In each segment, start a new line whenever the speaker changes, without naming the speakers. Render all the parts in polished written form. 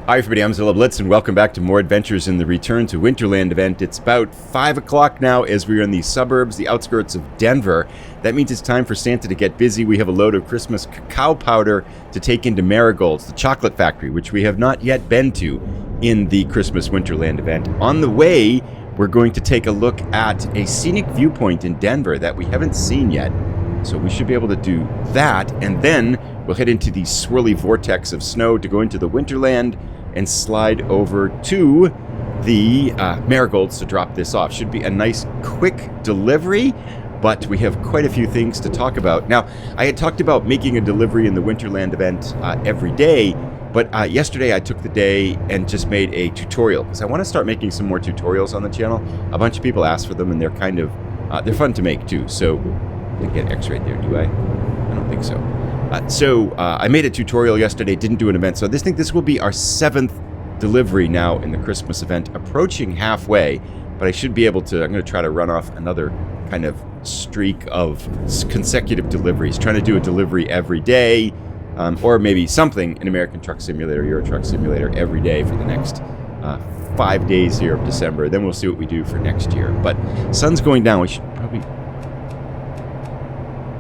Hi everybody, I'm Zilla Blitz and welcome back to more adventures in the Return to Winterland event. It's about 5 o'clock now as we are in the suburbs, the outskirts of Denver. That means it's time for Santa to get busy. We have a load of Christmas cacao powder to take into Marigold's, the chocolate factory, which we have not yet been to in the Christmas Winterland event. On the way, we're going to take a look at a scenic viewpoint in Denver that we haven't seen yet. So we should be able to do that, and then we'll head into the swirly vortex of snow to go into the Winterland and slide over to the Marigolds to drop this off. Should be a nice quick delivery, but we have quite a few things to talk about. Now, I had talked about making a delivery in the Winterland event every day, but yesterday I took the day and just made a tutorial because I want to start making some more tutorials on the channel. A bunch of people asked for them, and they're kind of they're fun to make too. So I didn't get X right there, do I? I don't think so. I made a tutorial yesterday, didn't do an event, so I think this will be our 7th delivery now in the Christmas event, approaching halfway, but I should be able to, I'm going to try to run off another kind of streak of consecutive deliveries, trying to do a delivery every day, or maybe something in American Truck Simulator, Euro Truck Simulator every day for the next 5 days here of December. Then we'll see what we do for next year. But sun's going down, we should probably...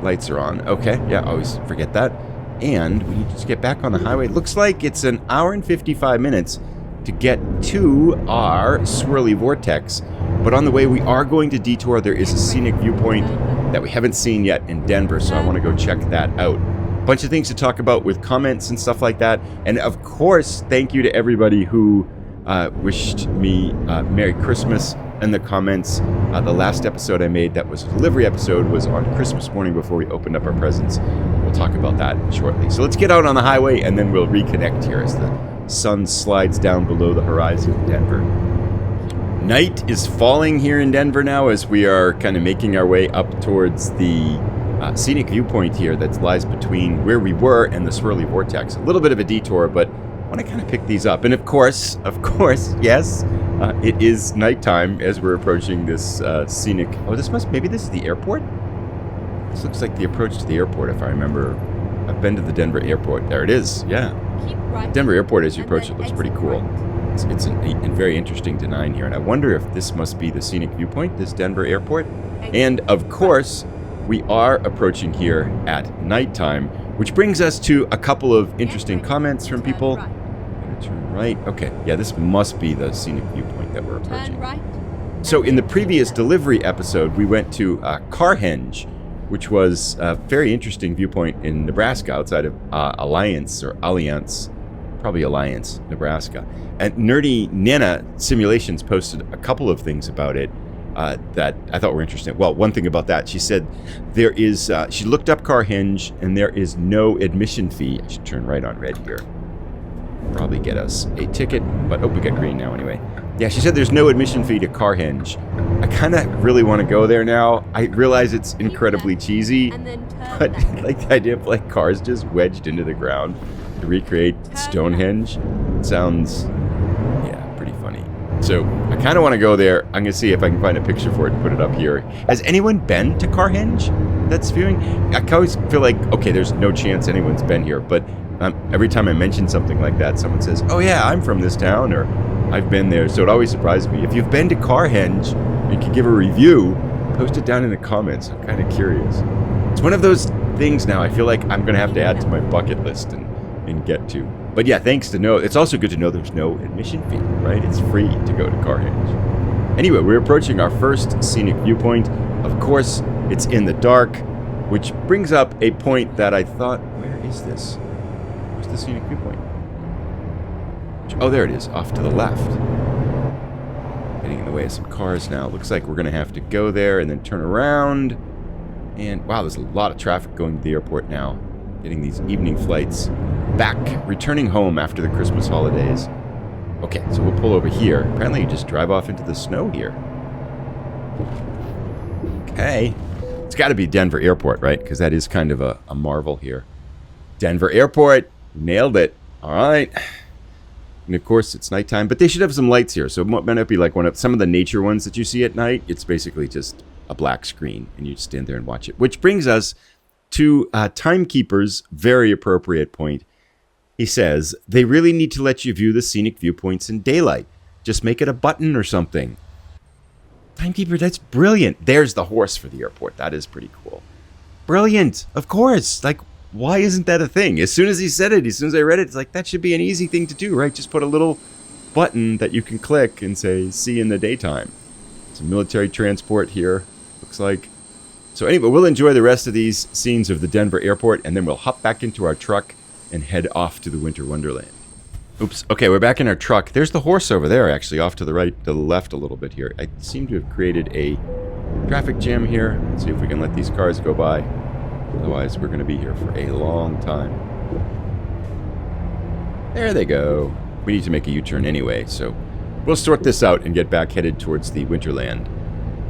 Lights are on. Okay, yeah, always forget that. And we need to just get back on the highway. Looks like it's an hour and 55 minutes to get to our swirly vortex. But on the way, we are going to detour. There is a scenic viewpoint that we haven't seen yet in Denver, so I want to go check that out. A bunch of things to talk about with comments and stuff like that. And of course, thank you to everybody who wished me Merry Christmas in the comments. The last episode I made that was a delivery episode was on Christmas morning before we opened up our presents. We'll talk about that shortly. So let's get out on the highway and then we'll reconnect here as the sun slides down below the horizon in Denver. Night is falling here in Denver now as we are kind of making our way up towards the scenic viewpoint here that lies between where we were and the swirly vortex. A little bit of a detour, but I want to kind of pick these up. And of course, yes, it is nighttime as we're approaching this scenic... Oh, maybe this is the airport? This looks like the approach to the airport, if I remember. I've been to the Denver airport. There it is, yeah. Right. Denver airport, as you approach it, looks pretty cool. Right. It's a very interesting design here, and I wonder if this must be the scenic viewpoint, this Denver airport. And of course, we are approaching here at nighttime, which brings us to a couple of interesting comments from people. Turn right. Okay, yeah, this must be the scenic viewpoint that we're approaching. Right. So in the previous delivery episode, we went to Carhenge, which was a very interesting viewpoint in Nebraska outside of Alliance, Nebraska. And Nerdy Nana Simulations posted a couple of things about it that I thought were interesting. Well, one thing about that, she said there is, she looked up Carhenge and there is no admission fee. I should turn right on red here. Probably get us a ticket, but we got green now anyway. Yeah, she said there's no admission fee to Carhenge. I kind of really want to go there now. I realize it's incredibly cheesy, but like the idea of like cars just wedged into the ground to recreate Stonehenge sounds, yeah, pretty funny. So I kind of want to go there. I'm going to see if I can find a picture for it and put it up here. Has anyone been to Carhenge that's viewing? I always feel like, okay, there's no chance anyone's been here, but every time I mention something like that, someone says, oh yeah, I'm from this town, or I've been there. So it always surprises me. If you've been to Carhenge, you can give a review, post it down in the comments. I'm kind of curious. It's one of those things now I feel like I'm going to have to add to my bucket list and get to. But yeah, thanks to know. It's also good to know there's no admission fee, right? It's free to go to Carhenge. Anyway, we're approaching our first scenic viewpoint. Of course, it's in the dark, which brings up a point that I thought, where is this? Where's the scenic viewpoint? Oh, there it is, off to the left. Getting in the way of some cars now. Looks like we're going to have to go there and then turn around. And wow, there's a lot of traffic going to the airport now. Getting these evening flights back, returning home after the Christmas holidays. Okay, so we'll pull over here. Apparently you just drive off into the snow here. Okay. It's got to be Denver Airport, right? Because that is kind of a marvel here. Denver Airport. Nailed it. All right. And of course, it's nighttime, but they should have some lights here. So it might not be like some of the nature ones that you see at night. It's basically just a black screen, and you just stand there and watch it. Which brings us to Timekeeper's very appropriate point. He says, they really need to let you view the scenic viewpoints in daylight. Just make it a button or something. Timekeeper, that's brilliant. There's the horse for the airport. That is pretty cool. Brilliant. Of course. Like, why isn't that a thing? As soon as he said it, as soon as I read it, it's like, that should be an easy thing to do, right? Just put a little button that you can click and say, see in the daytime. Some military transport here, looks like. So anyway, we'll enjoy the rest of these scenes of the Denver airport, and then we'll hop back into our truck and head off to the Winter Wonderland. Oops. Okay, we're back in our truck. There's the horse over there, actually, off to the right, to the left a little bit here. I seem to have created a traffic jam here. Let's see if we can let these cars go by. Otherwise, we're going to be here for a long time. There they go. We need to make a U-turn anyway, so we'll sort this out and get back headed towards the Winterland.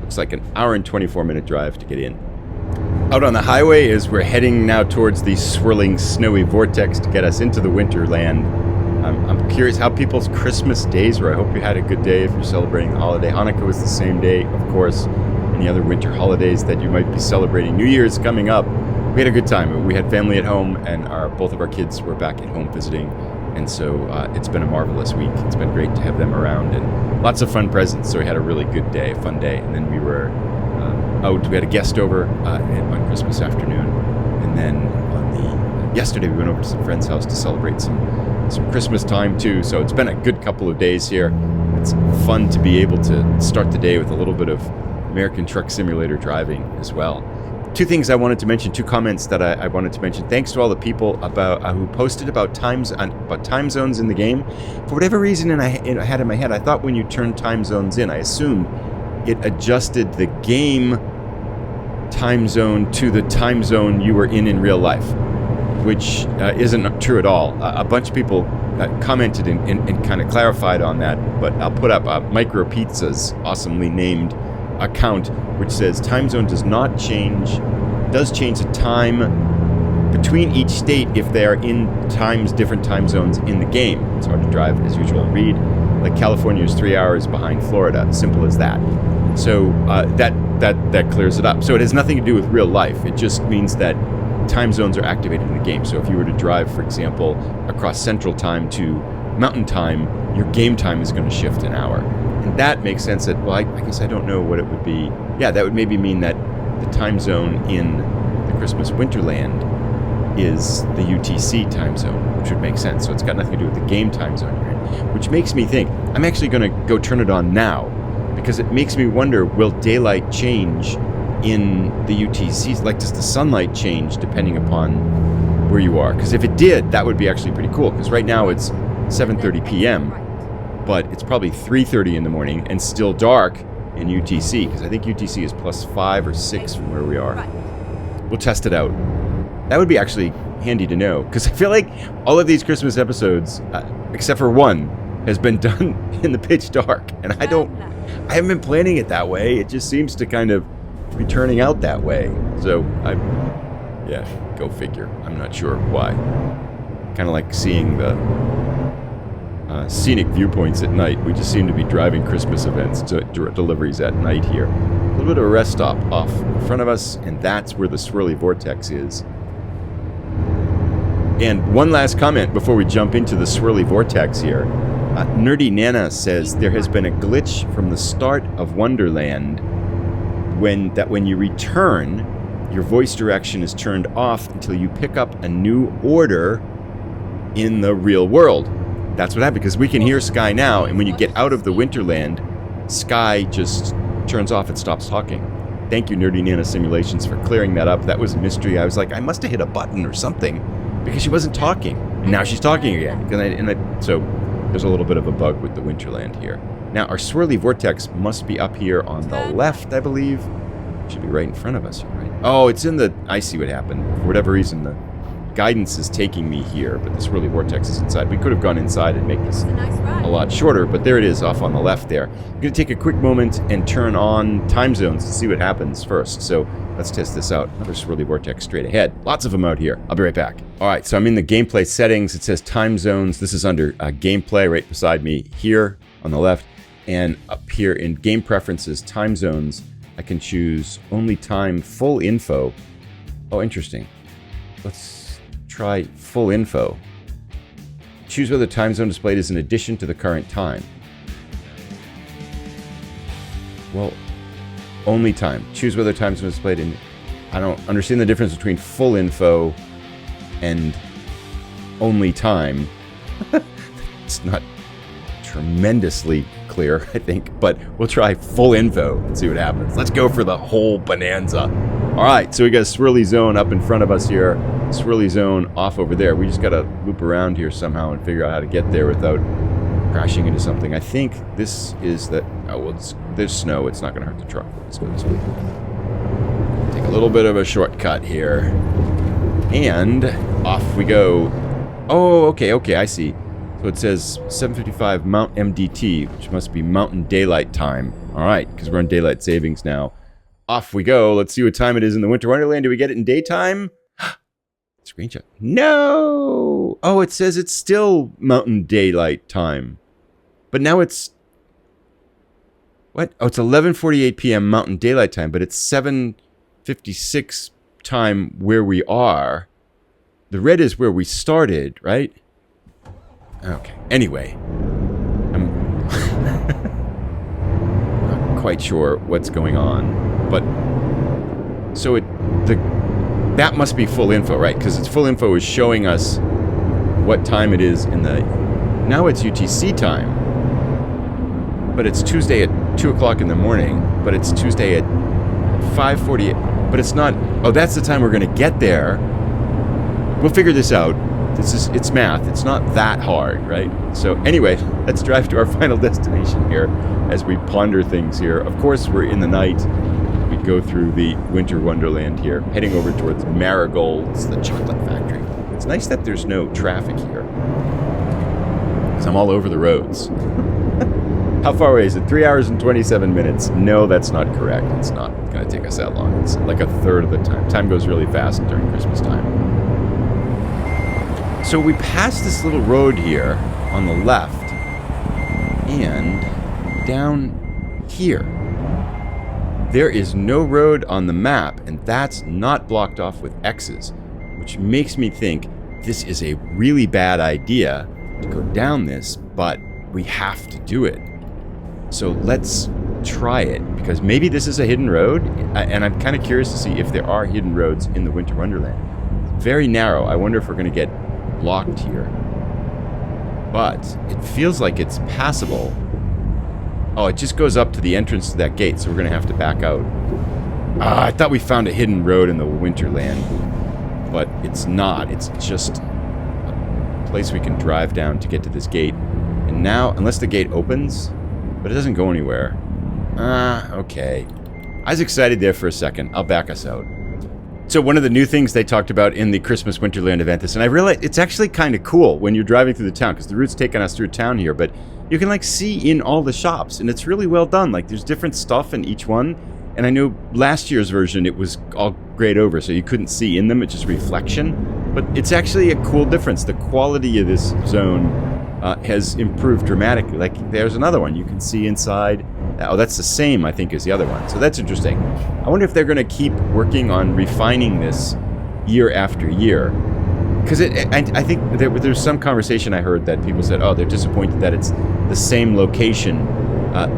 Looks like an hour and 24-minute drive to get in. Out on the highway as we're heading now towards the swirling snowy vortex to get us into the Winterland. I'm curious how people's Christmas days were. I hope you had a good day if you're celebrating the holiday. Hanukkah was the same day, of course. Any other winter holidays that you might be celebrating. New Year's coming up. We had a good time. We had family at home, and both of our kids were back at home visiting. And so it's been a marvelous week. It's been great to have them around, and lots of fun presents. So we had a really good day, fun day. And then we were out. We had a guest over on Christmas afternoon. And then yesterday we went over to some friend's house to celebrate some Christmas time too. So it's been a good couple of days here. It's fun to be able to start the day with a little bit of American Truck Simulator driving as well. Two things I wanted to mention, two comments that I wanted to mention. Thanks to all the people who posted about time zones in the game. For whatever reason, I had in my head, I thought when you turned time zones in, I assumed it adjusted the game time zone to the time zone you were in real life, which isn't true at all. A bunch of people commented and kind of clarified on that, but I'll put up Micro Pizza's awesomely named account, which says time zone does change the time between each state if they are in different time zones in the game. It's hard to drive as usual and read. Like California is 3 hours behind Florida, simple as that. So that clears it up. So it has nothing to do with real life. It just means that time zones are activated in the game. So if you were to drive, for example, across Central Time to Mountain Time, your game time is going to shift an hour. And that makes sense that, well, I guess I don't know what it would be. Yeah, that would maybe mean that the time zone in the Christmas Winterland is the UTC time zone, which would make sense. So it's got nothing to do with the game time zone you're in, which makes me think, I'm actually going to go turn it on now, because it makes me wonder, will daylight change in the UTCs? Like, does the sunlight change depending upon where you are? Because if it did, that would be actually pretty cool, because right now it's 7:30 p.m., but it's probably 3:30 in the morning and still dark in UTC, because I think UTC is +5 or 6 from where we are. We'll test it out. That would be actually handy to know, because I feel like all of these Christmas episodes, except for one, has been done in the pitch dark, and I haven't been planning it that way. It just seems to kind of be turning out that way. So go figure. I'm not sure why. Kind of like seeing the scenic viewpoints at night. We just seem to be driving Christmas events to deliveries at night here. A little bit of a rest stop off in front of us, and that's where the swirly vortex is. And one last comment before we jump into the swirly vortex here. Nerdy Nana says there has been a glitch from the start of Wonderland when you return, your voice direction is turned off until you pick up a new order in the real world. That's what happened, because we can hear Sky now, and when you get out of the Winterland, Sky just turns off and stops talking. Thank you, Nerdy Nana Simulations, for clearing that up. That was a mystery. I was like, I must have hit a button or something, because she wasn't talking. And now she's talking again. So there's a little bit of a bug with the Winterland here. Now, our swirly vortex must be up here on the left, I believe. Should be right in front of us, right? Oh, it's in the... I see what happened. For whatever reason, the guidance is taking me here, but the swirly vortex is inside. We could have gone inside and make this a lot shorter, but there it is off on the left there. I'm going to take a quick moment and turn on time zones to see what happens first. So let's test this out. Another swirly vortex straight ahead. Lots of them out here. I'll be right back. All right, so I'm in the gameplay settings. It says time zones. This is under gameplay right beside me here on the left. And up here in game preferences, time zones, I can choose only time full info. Oh, interesting. Let's try full info. Choose whether time zone displayed is in addition to the current time. Well, only time. Choose whether time zone displayed in... I don't understand the difference between full info and only time. It's not tremendously clear, I think, but we'll try full info and see what happens. Let's go for the whole bonanza. All right, so we got a swirly zone up in front of us here, swirly zone off over there. We just got to loop around here somehow and figure out how to get there without crashing into something. I think this is the... Oh, well, there's snow. It's not going to hurt the truck. Let's go this way. Take a little bit of a shortcut here. And off we go. Oh, okay, I see. So it says 7:55 Mount MDT, which must be Mountain Daylight Time. All right, because we're on daylight savings now. Off we go. Let's see what time it is in the Winter Wonderland. Do we get it in daytime? Screenshot. No! Oh, it says it's still Mountain Daylight Time. But now it's... What? Oh, it's 11:48 p.m. Mountain Daylight Time, but it's 7:56 time where we are. The red is where we started, right? Okay. Anyway, I'm not quite sure what's going on, but so that must be full info, right? Because it's full info is showing us what time it is in the... Now it's UTC time, but it's Tuesday at 2 o'clock in the morning, but it's Tuesday at 5:48, but it's not... Oh, that's the time we're going to get there. We'll figure this out. It's math. It's not that hard, right? So anyway, let's drive to our final destination here as we ponder things here. Of course, we're in the night. We go through the Winter Wonderland here, heading over towards Marigold's, the chocolate factory. It's nice that there's no traffic here, because I'm all over the roads. How far away is it? 3 hours and 27 minutes. No, that's not correct. It's not going to take us that long. It's like a third of the time. Time goes really fast during Christmas time. So we passed this little road here on the left, and down here, there is no road on the map, and that's not blocked off with X's, which makes me think this is a really bad idea to go down this, but we have to do it. So let's try it, because maybe this is a hidden road, and I'm kind of curious to see if there are hidden roads in the Winter Wonderland. It's very narrow. I wonder if we're going to get blocked here, but it feels like it's passable. Oh, it just goes up to the entrance to that gate, so we're gonna have to back out. I thought we found a hidden road in the Winterland, but it's not. It's just a place we can drive down to get to this gate. And now, unless the gate opens, but it doesn't go anywhere. Okay. I was excited there for a second. I'll back us out. So one of the new things they talked about in the Christmas Winterland event is, and I realized it's actually kind of cool when you're driving through the town, because the route's taking us through town here, but you can like see in all the shops, and it's really well done. Like there's different stuff in each one, and I know last year's version it was all grayed over, so you couldn't see in them, it's just reflection. But it's actually a cool difference. The quality of this zone has improved dramatically. Like there's another one you can see inside. Oh, that's the same, I think, as the other one. So that's interesting. I wonder if they're going to keep working on refining this year after year. Because I think there's some conversation I heard that people said, oh, they're disappointed that it's the same location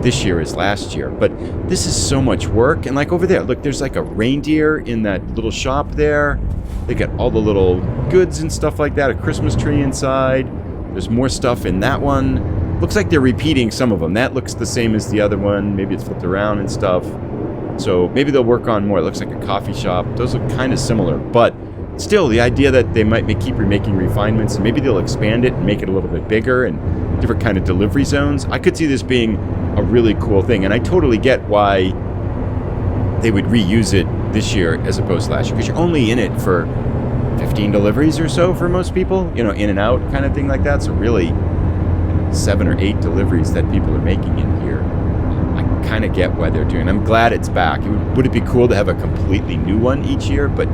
this year as last year. But this is so much work. And like over there, look, there's like a reindeer in that little shop there. They got all the little goods and stuff like that, a Christmas tree inside. There's more stuff in that one. Looks like they're repeating some of them. That looks the same as the other one. Maybe it's flipped around and stuff. So maybe they'll work on more. It looks like a coffee shop. Those look kind of similar. But still, the idea that they might keep making refinements, and maybe they'll expand it and make it a little bit bigger and different kind of delivery zones. I could see this being a really cool thing. And I totally get why they would reuse it this year as opposed to last year. Because you're only in it for 15 deliveries or so for most people. You know, in and out kind of thing like that. So really, 7 or 8 deliveries that people are making in here. I kind of get why they're doing it. I'm glad it's back. Would it be cool to have a completely new one each year? But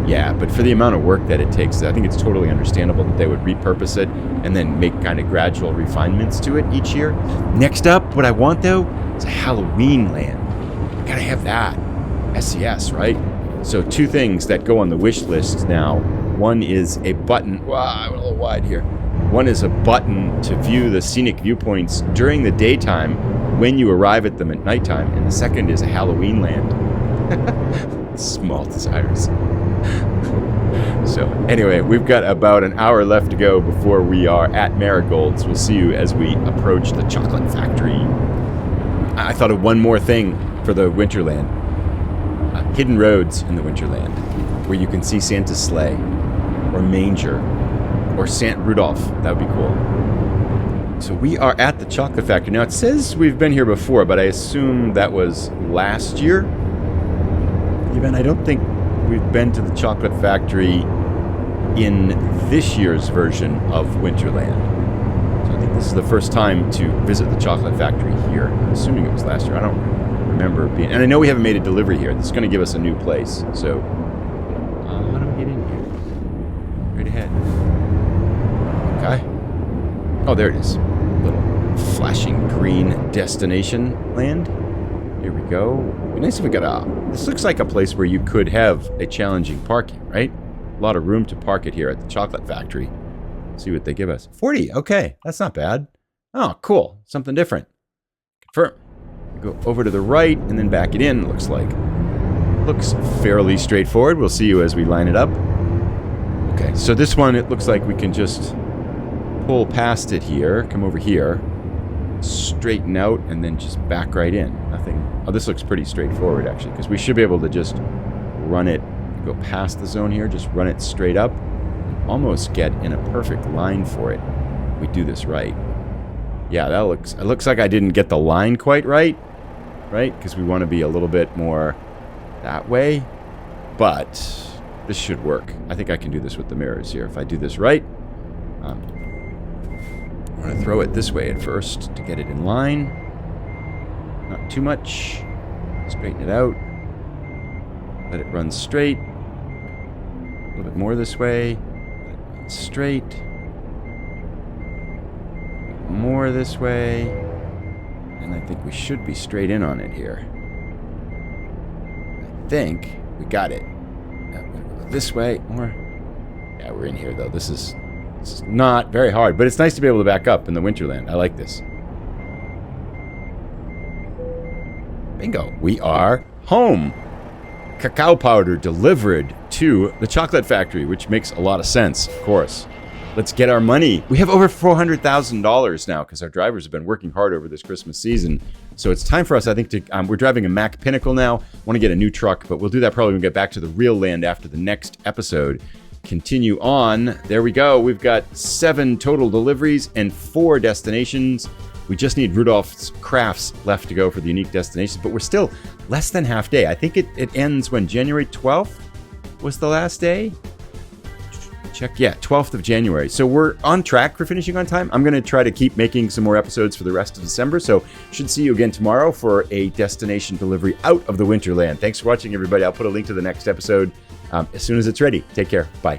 yeah, but for the amount of work that it takes, I think it's totally understandable that they would repurpose it and then make kind of gradual refinements to it each year. Next up, what I want though is a Halloween land. Gotta have that. SCS, right? So 2 things that go on the wish list now. One is a button. Wow, I went a little wide here. One is a button to view the scenic viewpoints during the daytime when you arrive at them at nighttime. And the second is a Halloween land. Small desires. So anyway, we've got about an hour left to go before we are at Marigold's. We'll see you as we approach the chocolate factory. I thought of one more thing for the Winterland. Hidden roads in the Winterland, where you can see Santa's sleigh, or manger, or Saint Rudolph. That would be cool. So we are at the chocolate factory. Now it says we've been here before, but I assume that was last year. Even I don't think we've been to the chocolate factory in this year's version of Winterland. So I think this is the first time to visit the chocolate factory here. I'm assuming it was last year. I don't remember being... And I know we haven't made a delivery here. This is going to give us a new place. So how do we get in here? Right ahead. Okay. Oh, there it is. Little flashing green destination land. Here we go. It'd be nice if we got a... This looks like a place where you could have a challenging parking, right? A lot of room to park it here at the chocolate factory. See what they give us. 40. Okay. That's not bad. Oh, cool. Something different. Confirm. Go over to the right and then back it in, looks like. Looks fairly straightforward. We'll see you as we line it up. Okay, so this one, it looks like we can just pull past it here, come over here, straighten out, and then just back right in. Nothing. Oh, this looks pretty straightforward, actually, because we should be able to just run it, go past the zone here, just run it straight up, and almost get in a perfect line for it. We do this right. Yeah, that looks... It looks like I didn't get the line quite right? Because we want to be a little bit more that way. But this should work. I think I can do this with the mirrors here. If I do this right, I'm going to throw it this way at first to get it in line. Not too much. Straighten it out. Let it run straight. A little bit more this way. Let it run straight. More this way, and I think we should be straight in on it here. I think we got it. Now we're gonna go this way, or yeah, we're in here though. This is not very hard, but it's nice to be able to back up in the Winterland. I like this. Bingo, we are home. Cacao powder delivered to the chocolate factory, which makes a lot of sense, of course. Let's get our money. We have over $400,000 now because our drivers have been working hard over this Christmas season. So it's time for us, I think, to... we're driving a Mack Pinnacle now. Want to get a new truck, but we'll do that probably when we get back to the real land after the next episode. Continue on. There we go. We've got 7 total deliveries and 4 destinations. We just need Rudolph's Crafts left to go for the unique destinations, but we're still less than half day. I think it ends when January 12th was the last day. Check. Yeah, 12th of January. So we're on track for finishing on time. I'm going to try to keep making some more episodes for the rest of December. So should see you again tomorrow for a destination delivery out of the Winterland. Thanks for watching, everybody. I'll put a link to the next episode as soon as it's ready. Take care. Bye.